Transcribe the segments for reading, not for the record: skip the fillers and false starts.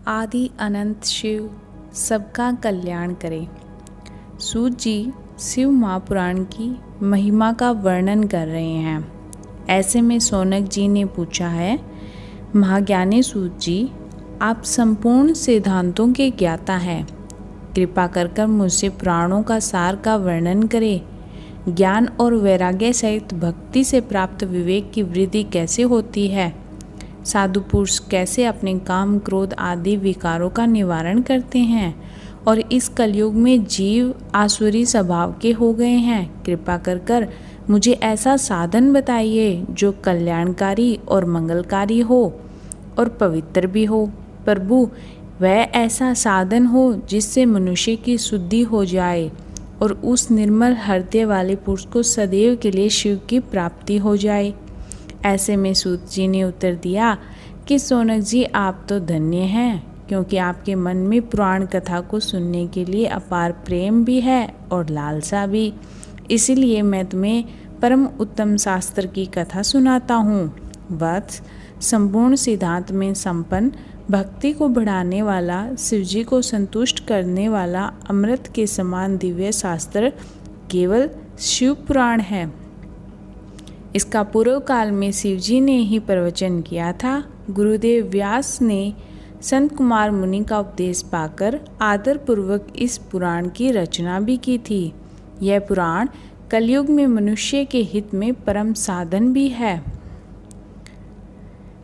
आदि अनंत शिव सबका कल्याण करे। सूत जी शिव महापुराण की महिमा का वर्णन कर रहे हैं। ऐसे में शौनक जी ने पूछा है, महाज्ञानी सूत जी, आप संपूर्ण सिद्धांतों के ज्ञाता हैं, कृपा कर मुझसे पुराणों का सार का वर्णन करें। ज्ञान और वैराग्य सहित भक्ति से प्राप्त विवेक की वृद्धि कैसे होती है? साधु पुरुष कैसे अपने काम क्रोध आदि विकारों का निवारण करते हैं? और इस कलयुग में जीव आसुरी स्वभाव के हो गए हैं। कृपा कर मुझे ऐसा साधन बताइए जो कल्याणकारी और मंगलकारी हो और पवित्र भी हो। प्रभु, वह ऐसा साधन हो जिससे मनुष्य की शुद्धि हो जाए और उस निर्मल हृदय वाले पुरुष को सदैव के लिए शिव की प्राप्ति हो जाए। ऐसे में सूत जी ने उत्तर दिया कि शौनक जी, आप तो धन्य हैं, क्योंकि आपके मन में पुराण कथा को सुनने के लिए अपार प्रेम भी है और लालसा भी। इसीलिए मैं तुम्हें परम उत्तम शास्त्र की कथा सुनाता हूँ। वत्स, संपूर्ण सिद्धांत में संपन्न, भक्ति को बढ़ाने वाला, शिवजी को संतुष्ट करने वाला अमृत के समान दिव्य शास्त्र केवल शिव पुराण है। इसका पूर्व काल में शिवजी ने ही प्रवचन किया था। गुरुदेव व्यास ने संत कुमार मुनि का उपदेश पाकर आदर पूर्वक इस पुराण की रचना भी की थी। यह पुराण कलयुग में मनुष्य के हित में परम साधन भी है।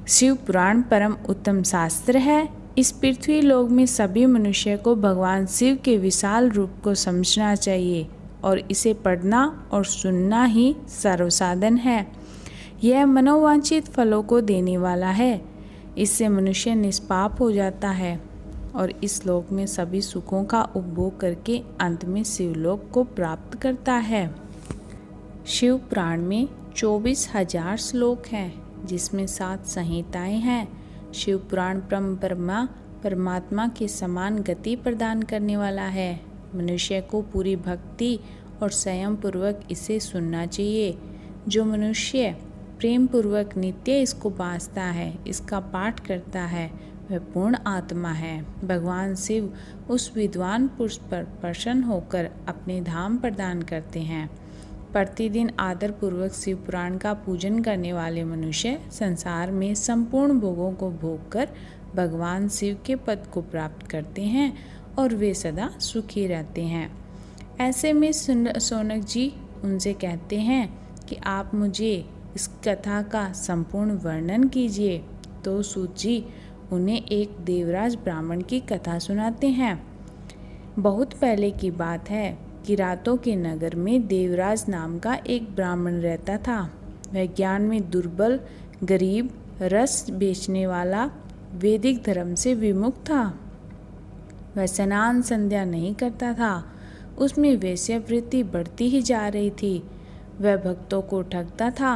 शिव पुराण परम उत्तम शास्त्र है। इस पृथ्वी लोक में सभी मनुष्य को भगवान शिव के विशाल रूप को समझना चाहिए और इसे पढ़ना और सुनना ही सर्वसाधन है। यह मनोवांछित फलों को देने वाला है। इससे मनुष्य निष्पाप हो जाता है और इस लोक में सभी सुखों का उपभोग करके अंत में शिवलोक को प्राप्त करता है। शिव पुराण में 24,000 श्लोक हैं, जिसमें 7 संहिताएं हैं। शिव पुराण परमात्मा के समान गति प्रदान करने वाला है। मनुष्य को पूरी भक्ति और संयम पूर्वक इसे सुनना चाहिए। जो मनुष्य प्रेम पूर्वक नित्य इसको बाँचता है, इसका पाठ करता है, वह पूर्ण आत्मा है। भगवान शिव उस विद्वान पुरुष पर प्रसन्न होकर अपने धाम प्रदान करते हैं। प्रतिदिन आदर पूर्वक शिव पुराण का पूजन करने वाले मनुष्य संसार में संपूर्ण भोगों को भोग कर भगवान शिव के पद को प्राप्त करते हैं और वे सदा सुखी रहते हैं। ऐसे में शौनक जी उनसे कहते हैं कि आप मुझे इस कथा का संपूर्ण वर्णन कीजिए। तो सूत जी उन्हें एक देवराज ब्राह्मण की कथा सुनाते हैं। बहुत पहले की बात है कि रातों के नगर में देवराज नाम का एक ब्राह्मण रहता था। वह ज्ञान में दुर्बल, गरीब, रस बेचने वाला, वैदिक धर्म से विमुख था। वह स्नान संध्या नहीं करता था। उसमें वेश्यावृत्ति बढ़ती ही जा रही थी। वह भक्तों को ठगता था।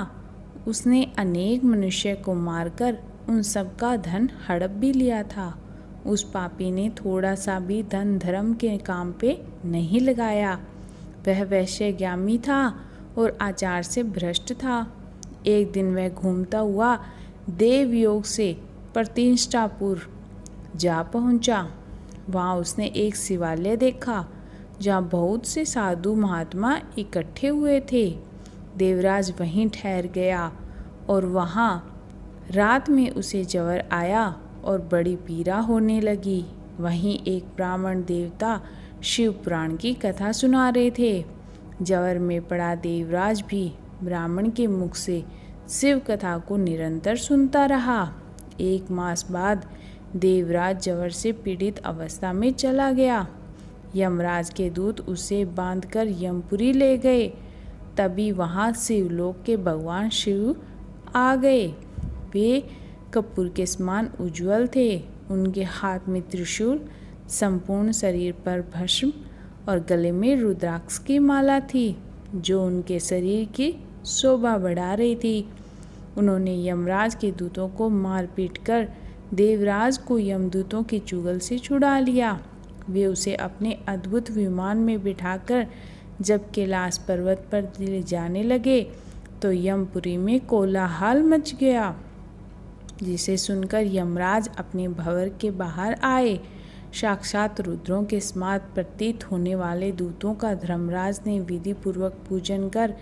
उसने अनेक मनुष्य को मारकर उन सबका धन हड़प भी लिया था। उस पापी ने थोड़ा सा भी धन धर्म के काम पे नहीं लगाया। वह वैश्यगामी था और आचार से भ्रष्ट था। एक दिन वह घूमता हुआ देवयोग से प्रतिष्ठापुर जा पहुंचा। वहाँ उसने एक शिवालय देखा जहाँ बहुत से साधु महात्मा इकट्ठे हुए थे। देवराज वहीं ठहर गया और वहाँ रात में उसे ज्वर आया और बड़ी पीड़ा होने लगी। वहीं एक ब्राह्मण देवता शिव पुराण की कथा सुना रहे थे। ज्वर में पड़ा देवराज भी ब्राह्मण के मुख से शिव कथा को निरंतर सुनता रहा। 1 मास बाद देवराज ज्वर से पीड़ित अवस्था में चला गया। यमराज के दूत उसे बांधकर यमपुरी ले गए। तभी वहाँ शिवलोक के भगवान शिव आ गए। वे कपूर के समान उज्जवल थे। उनके हाथ में त्रिशूल, संपूर्ण शरीर पर भस्म और गले में रुद्राक्ष की माला थी, जो उनके शरीर की शोभा बढ़ा रही थी। उन्होंने यमराज के दूतों को मार पीट कर देवराज को यमदूतों के चुंगल से छुड़ा लिया। वे उसे अपने अद्भुत विमान में बिठाकर जब कैलाश पर्वत पर ले जाने लगे तो यमपुरी में कोलाहल मच गया। जिसे सुनकर यमराज अपने भंवर के बाहर आए। साक्षात रुद्रों के समान प्रतीत होने वाले दूतों का धर्मराज ने विधि पूर्वक पूजन कर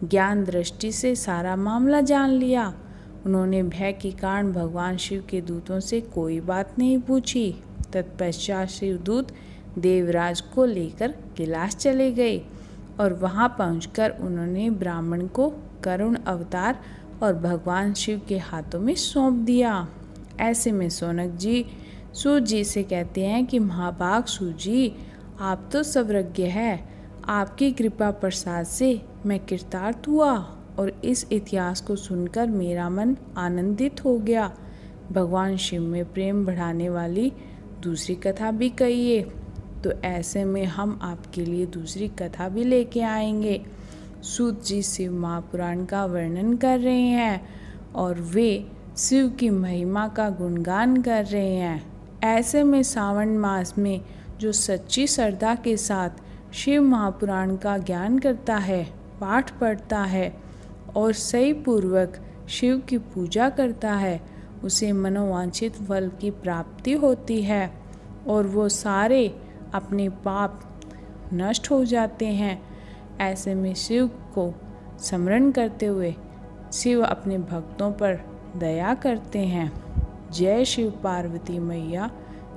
ज्ञान दृष्टि से सारा मामला जान लिया। उन्होंने भय के कारण भगवान शिव के दूतों से कोई बात नहीं पूछी। तत्पश्चात शिवदूत देवराज को लेकर कैलाश चले गए और वहां पहुंचकर उन्होंने ब्राह्मण को करुण अवतार और भगवान शिव के हाथों में सौंप दिया। ऐसे में सौनक जी सूत जी से कहते हैं कि महाभाग सूत जी, आप तो सर्वज्ञ है, आपकी कृपा प्रसाद से मैं कृतार्थ हुआ और इस इतिहास को सुनकर मेरा मन आनंदित हो गया। भगवान शिव में प्रेम बढ़ाने वाली दूसरी कथा भी कहिए। तो ऐसे में हम आपके लिए दूसरी कथा भी लेके आएंगे। सूत जी शिव महापुराण का वर्णन कर रहे हैं और वे शिव की महिमा का गुणगान कर रहे हैं। ऐसे में सावन मास में जो सच्ची श्रद्धा के साथ शिव महापुराण का ज्ञान करता है, पाठ पढ़ता है और सही पूर्वक शिव की पूजा करता है, उसे मनोवांछित फल की प्राप्ति होती है और वो सारे अपने पाप नष्ट हो जाते हैं। ऐसे में शिव को स्मरण करते हुए शिव अपने भक्तों पर दया करते हैं। जय शिव पार्वती मैया,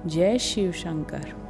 जय शिव शंकर।